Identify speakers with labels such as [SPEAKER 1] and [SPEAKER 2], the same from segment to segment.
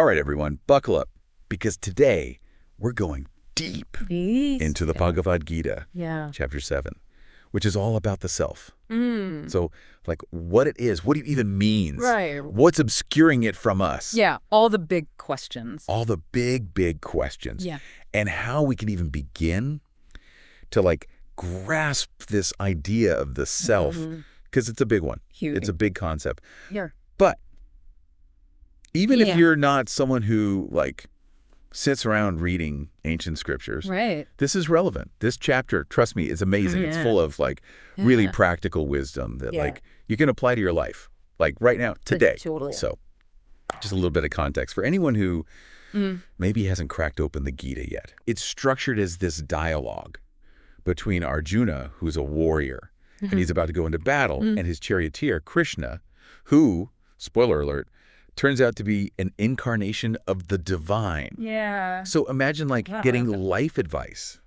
[SPEAKER 1] All right, everyone, buckle up, because today we're going deep into the Bhagavad Gita, chapter 7, which is all about the self. So, like, what it is, what it even means, what's obscuring it from us.
[SPEAKER 2] Yeah, all the big questions.
[SPEAKER 1] All the big, big questions.
[SPEAKER 2] Yeah.
[SPEAKER 1] And how we can even begin to, like, grasp this idea of the self, because it's a big one.
[SPEAKER 2] Huge.
[SPEAKER 1] It's a big concept.
[SPEAKER 2] Yeah.
[SPEAKER 1] But even if you're not someone who, like, sits around reading ancient scriptures, this is relevant. This chapter, trust me, is amazing. It's full of, like, really practical wisdom that, like, you can apply to your life, like, right now, today.
[SPEAKER 2] Totally.
[SPEAKER 1] So just a little bit of context for anyone who maybe hasn't cracked open the Gita yet. It's structured as this dialogue between Arjuna, who's a warrior, and he's about to go into battle, and his charioteer, Krishna, who, spoiler alert, turns out to be an incarnation of the divine.
[SPEAKER 2] Yeah.
[SPEAKER 1] So imagine, like, getting life advice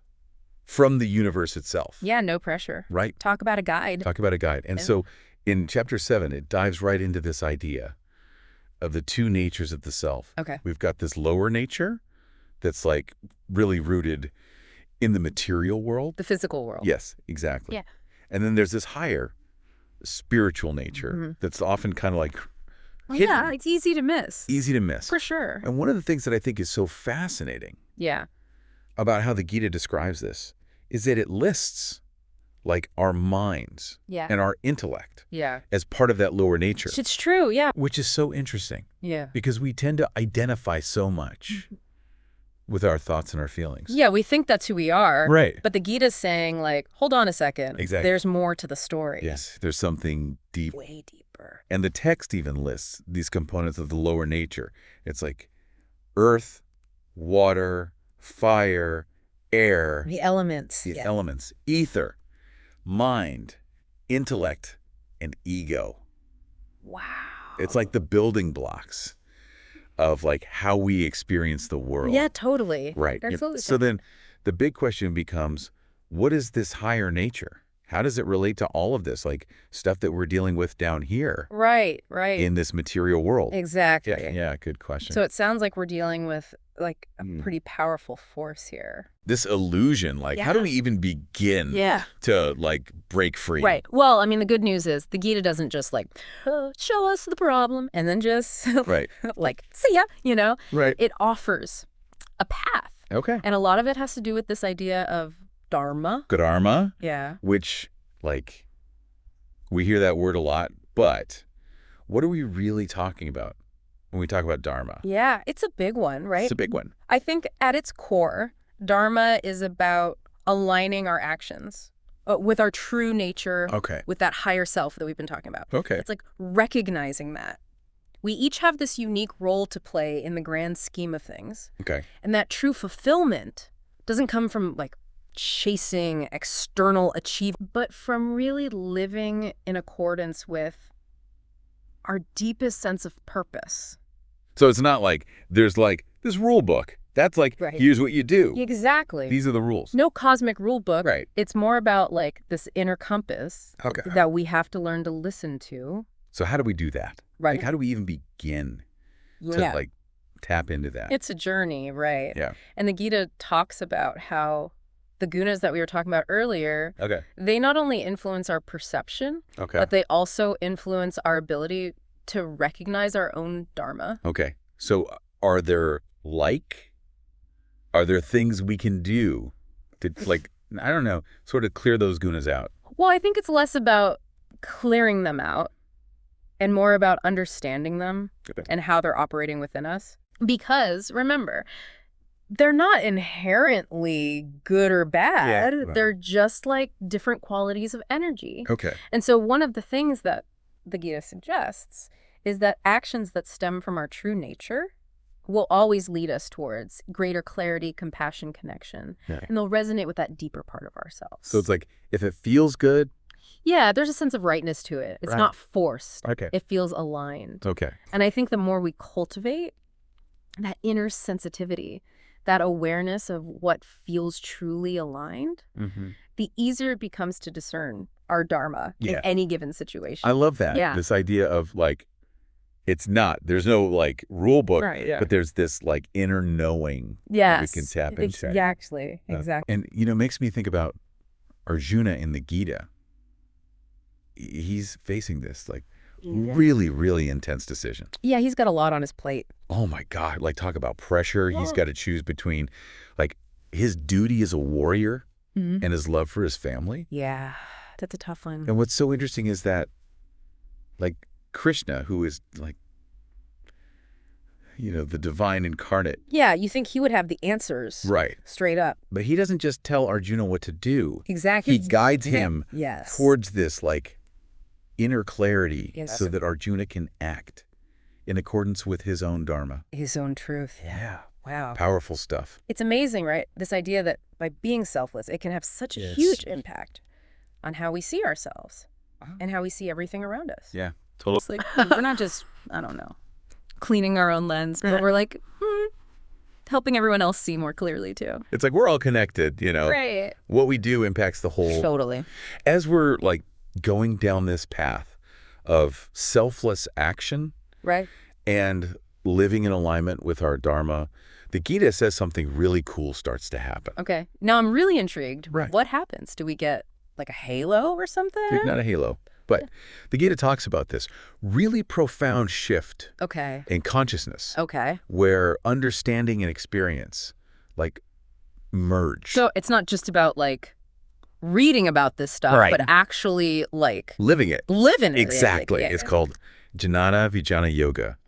[SPEAKER 1] from the universe itself.
[SPEAKER 2] Yeah, no pressure.
[SPEAKER 1] Right?
[SPEAKER 2] Talk about a guide.
[SPEAKER 1] Talk about a guide. And so in chapter 7, it dives right into this idea of the two natures of the self.
[SPEAKER 2] Okay.
[SPEAKER 1] We've got this lower nature that's, like, really rooted in the material world.
[SPEAKER 2] The physical world.
[SPEAKER 1] Yes, exactly.
[SPEAKER 2] Yeah.
[SPEAKER 1] And then there's this higher spiritual nature that's often kind of like hidden.
[SPEAKER 2] Yeah, it's easy to miss.
[SPEAKER 1] Easy to miss.
[SPEAKER 2] For sure.
[SPEAKER 1] And one of the things that I think is so fascinating about how the Gita describes this is that it lists, like, our minds and our intellect as part of that lower nature.
[SPEAKER 2] It's true,
[SPEAKER 1] Which is so interesting.
[SPEAKER 2] Yeah.
[SPEAKER 1] Because we tend to identify so much with our thoughts and our feelings.
[SPEAKER 2] Yeah, we think that's who we are.
[SPEAKER 1] Right.
[SPEAKER 2] But the Gita's saying, like, hold on a second.
[SPEAKER 1] Exactly.
[SPEAKER 2] There's more to the story.
[SPEAKER 1] Yes, there's something deep.
[SPEAKER 2] Way deeper.
[SPEAKER 1] And the text even lists these components of the lower nature. It's like earth, water, fire, air.
[SPEAKER 2] The elements.
[SPEAKER 1] The elements. Ether, mind, intellect, and ego.
[SPEAKER 2] Wow.
[SPEAKER 1] It's like the building blocks of, like, how we experience the world.
[SPEAKER 2] Yeah, totally.
[SPEAKER 1] Right.
[SPEAKER 2] Absolutely.
[SPEAKER 1] So then the big question becomes, what is this higher nature? How does it relate to all of this, like, stuff that we're dealing with down here?
[SPEAKER 2] Right.
[SPEAKER 1] In this material world.
[SPEAKER 2] Exactly.
[SPEAKER 1] Yeah, good question.
[SPEAKER 2] So it sounds like we're dealing with, like, a pretty powerful force here.
[SPEAKER 1] This illusion, like, how do we even begin to, like, break free?
[SPEAKER 2] Right. Well, I mean, the good news is the Gita doesn't just, like, show us the problem and then just, like, see ya, you know?
[SPEAKER 1] Right.
[SPEAKER 2] It offers a path.
[SPEAKER 1] Okay.
[SPEAKER 2] And a lot of it has to do with this idea of dharma.
[SPEAKER 1] Dharma.
[SPEAKER 2] Yeah.
[SPEAKER 1] Which, like, we hear that word a lot, but what are we really talking about when we talk about dharma?
[SPEAKER 2] Yeah, it's a big one, right?
[SPEAKER 1] It's a big one.
[SPEAKER 2] I think at its core, dharma is about aligning our actions with our true nature, with that higher self that we've been talking about.
[SPEAKER 1] Okay.
[SPEAKER 2] It's like recognizing that. We each have this unique role to play in the grand scheme of things.
[SPEAKER 1] Okay.
[SPEAKER 2] And that true fulfillment doesn't come from, like, chasing external achievement, but from really living in accordance with our deepest sense of purpose.
[SPEAKER 1] So it's not like there's, like, this rule book. That's like, here's what you do.
[SPEAKER 2] Exactly.
[SPEAKER 1] These are the rules.
[SPEAKER 2] No cosmic rule book.
[SPEAKER 1] Right.
[SPEAKER 2] It's more about, like, this inner compass that we have to learn to listen to.
[SPEAKER 1] So how do we do that?
[SPEAKER 2] Right.
[SPEAKER 1] Like, how do we even begin to, like, tap into that?
[SPEAKER 2] It's a journey, right?
[SPEAKER 1] Yeah.
[SPEAKER 2] And the Gita talks about how the gunas that we were talking about earlier, they not only influence our perception, but they also influence our ability to recognize our own dharma. Okay.
[SPEAKER 1] So are there things we can do to, like, I don't know, sort of clear those gunas out?
[SPEAKER 2] Well, I think it's less about clearing them out and more about understanding them and how they're operating within us. Because, remember, they're not inherently good or bad. They're just, like, different qualities of energy.
[SPEAKER 1] Okay.
[SPEAKER 2] And so one of the things that the Gita suggests is that actions that stem from our true nature will always lead us towards greater clarity, compassion, connection. And they'll resonate with that deeper part of ourselves.
[SPEAKER 1] So it's like, if it feels good.
[SPEAKER 2] Yeah, there's a sense of rightness to it. It's not forced.
[SPEAKER 1] Okay.
[SPEAKER 2] It feels aligned.
[SPEAKER 1] Okay.
[SPEAKER 2] And I think the more we cultivate that inner sensitivity, that awareness of what feels truly aligned, the easier it becomes to discern our dharma in any given situation.
[SPEAKER 1] I love that.
[SPEAKER 2] Yeah.
[SPEAKER 1] This idea of, like, It's not. There's no, like, rule book,
[SPEAKER 2] Right, yeah.
[SPEAKER 1] but there's this, like, inner knowing
[SPEAKER 2] Yes.
[SPEAKER 1] we can tap into.
[SPEAKER 2] Exactly. Exactly.
[SPEAKER 1] And, it makes me think about Arjuna in the Gita. He's facing this, like, really, really intense decision.
[SPEAKER 2] Yeah, he's got a lot on his plate.
[SPEAKER 1] Oh, my God. Like, talk about pressure. He's got to choose between, like, his duty as a warrior and his love for his family.
[SPEAKER 2] Yeah, that's a tough one.
[SPEAKER 1] And what's so interesting is that, like, Krishna, who is, like, the divine incarnate.
[SPEAKER 2] Yeah, you think he would have the answers.
[SPEAKER 1] Right.
[SPEAKER 2] Straight up.
[SPEAKER 1] But he doesn't just tell Arjuna what to do.
[SPEAKER 2] Exactly.
[SPEAKER 1] He guides him
[SPEAKER 2] Yes.
[SPEAKER 1] towards this, like, inner clarity
[SPEAKER 2] Yes.
[SPEAKER 1] so that Arjuna can act in accordance with his own dharma.
[SPEAKER 2] His own truth.
[SPEAKER 1] Yeah.
[SPEAKER 2] Wow.
[SPEAKER 1] Powerful stuff.
[SPEAKER 2] It's amazing, right? This idea that by being selfless, it can have such a huge impact on how we see ourselves and how we see everything around us.
[SPEAKER 1] Yeah, totally.
[SPEAKER 2] It's like, we're not just, I don't know, cleaning our own lens, but we're like, helping everyone else see more clearly, too.
[SPEAKER 1] It's like we're all connected,
[SPEAKER 2] Right.
[SPEAKER 1] What we do impacts the whole.
[SPEAKER 2] Totally.
[SPEAKER 1] As we're, like, going down this path of selfless action.
[SPEAKER 2] Right.
[SPEAKER 1] And living in alignment with our dharma, the Gita says something really cool starts to happen.
[SPEAKER 2] Okay. Now I'm really intrigued.
[SPEAKER 1] Right.
[SPEAKER 2] What happens? Do we get like a halo or something?
[SPEAKER 1] Not a halo, but the Gita talks about this really profound shift in consciousness.
[SPEAKER 2] Okay.
[SPEAKER 1] Where understanding and experience, like, merge.
[SPEAKER 2] So it's not just about, like, reading about this stuff, but actually, like,
[SPEAKER 1] living it.
[SPEAKER 2] Living it.
[SPEAKER 1] Exactly. It's called Jnana Vijnana Yoga,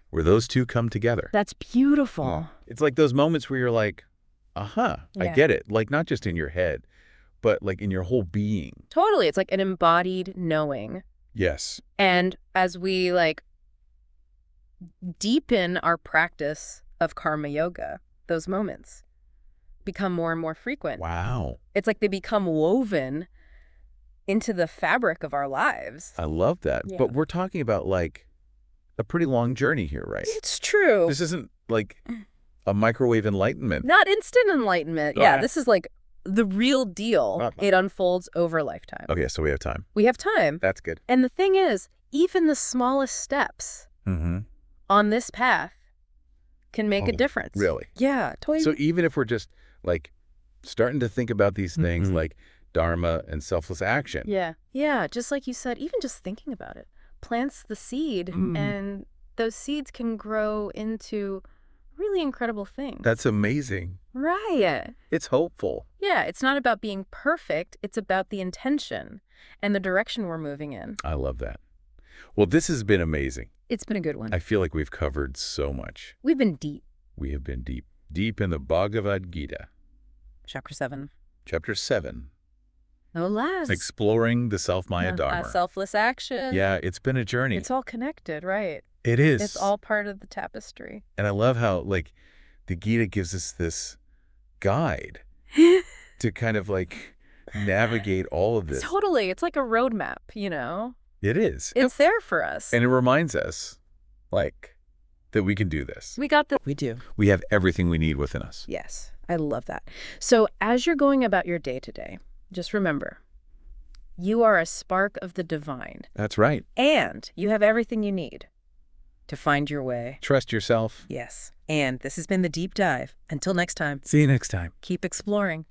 [SPEAKER 1] where those two come together.
[SPEAKER 2] That's beautiful.
[SPEAKER 1] It's like those moments where you're like, I get it. Like, not just in your head, but, like, in your whole being.
[SPEAKER 2] Totally. It's like an embodied knowing.
[SPEAKER 1] Yes.
[SPEAKER 2] And as we, like, deepen our practice of karma yoga, those moments become more and more frequent.
[SPEAKER 1] Wow.
[SPEAKER 2] It's like they become woven into the fabric of our lives.
[SPEAKER 1] I love that.
[SPEAKER 2] Yeah.
[SPEAKER 1] But we're talking about, like, a pretty long journey here, right?
[SPEAKER 2] It's true.
[SPEAKER 1] This isn't, like, a microwave enlightenment.
[SPEAKER 2] Not instant enlightenment. Yeah, this is, like, the real deal. It unfolds over a lifetime.
[SPEAKER 1] Okay, so we have time.
[SPEAKER 2] We have time.
[SPEAKER 1] That's good.
[SPEAKER 2] And the thing is, even the smallest steps on this path can make a difference.
[SPEAKER 1] Really?
[SPEAKER 2] Yeah, totally.
[SPEAKER 1] So even if we're just, like, starting to think about these things like dharma and selfless action.
[SPEAKER 2] Yeah. Yeah, just like you said, even just thinking about it plants the seed, and those seeds can grow into really incredible things.
[SPEAKER 1] That's amazing.
[SPEAKER 2] Right.
[SPEAKER 1] It's hopeful.
[SPEAKER 2] Yeah, it's not about being perfect. It's about the intention and the direction we're moving in.
[SPEAKER 1] I love that. Well, this has been amazing.
[SPEAKER 2] It's been a good one.
[SPEAKER 1] I feel like we've covered so much.
[SPEAKER 2] We've been deep.
[SPEAKER 1] We have been deep. Deep in the Bhagavad Gita.
[SPEAKER 2] Chapter 7.
[SPEAKER 1] Chapter 7.
[SPEAKER 2] No less.
[SPEAKER 1] Exploring the self-maya dharma.
[SPEAKER 2] Selfless action.
[SPEAKER 1] Yeah, it's been a journey.
[SPEAKER 2] It's all connected, right?
[SPEAKER 1] It is.
[SPEAKER 2] It's all part of the tapestry.
[SPEAKER 1] And I love how, like, the Gita gives us this guide to kind of, like, navigate all of this.
[SPEAKER 2] Totally. It's like a roadmap, you know?
[SPEAKER 1] It is.
[SPEAKER 2] It's there for us.
[SPEAKER 1] And it reminds us, like, that we can do this.
[SPEAKER 2] We got this. We do.
[SPEAKER 1] We have everything we need within us.
[SPEAKER 2] Yes. I love that. So as you're going about your day today, just remember, you are a spark of the divine.
[SPEAKER 1] That's right.
[SPEAKER 2] And you have everything you need to find your way.
[SPEAKER 1] Trust yourself.
[SPEAKER 2] Yes. And this has been The Deep Dive. Until next time.
[SPEAKER 1] See you next time.
[SPEAKER 2] Keep exploring.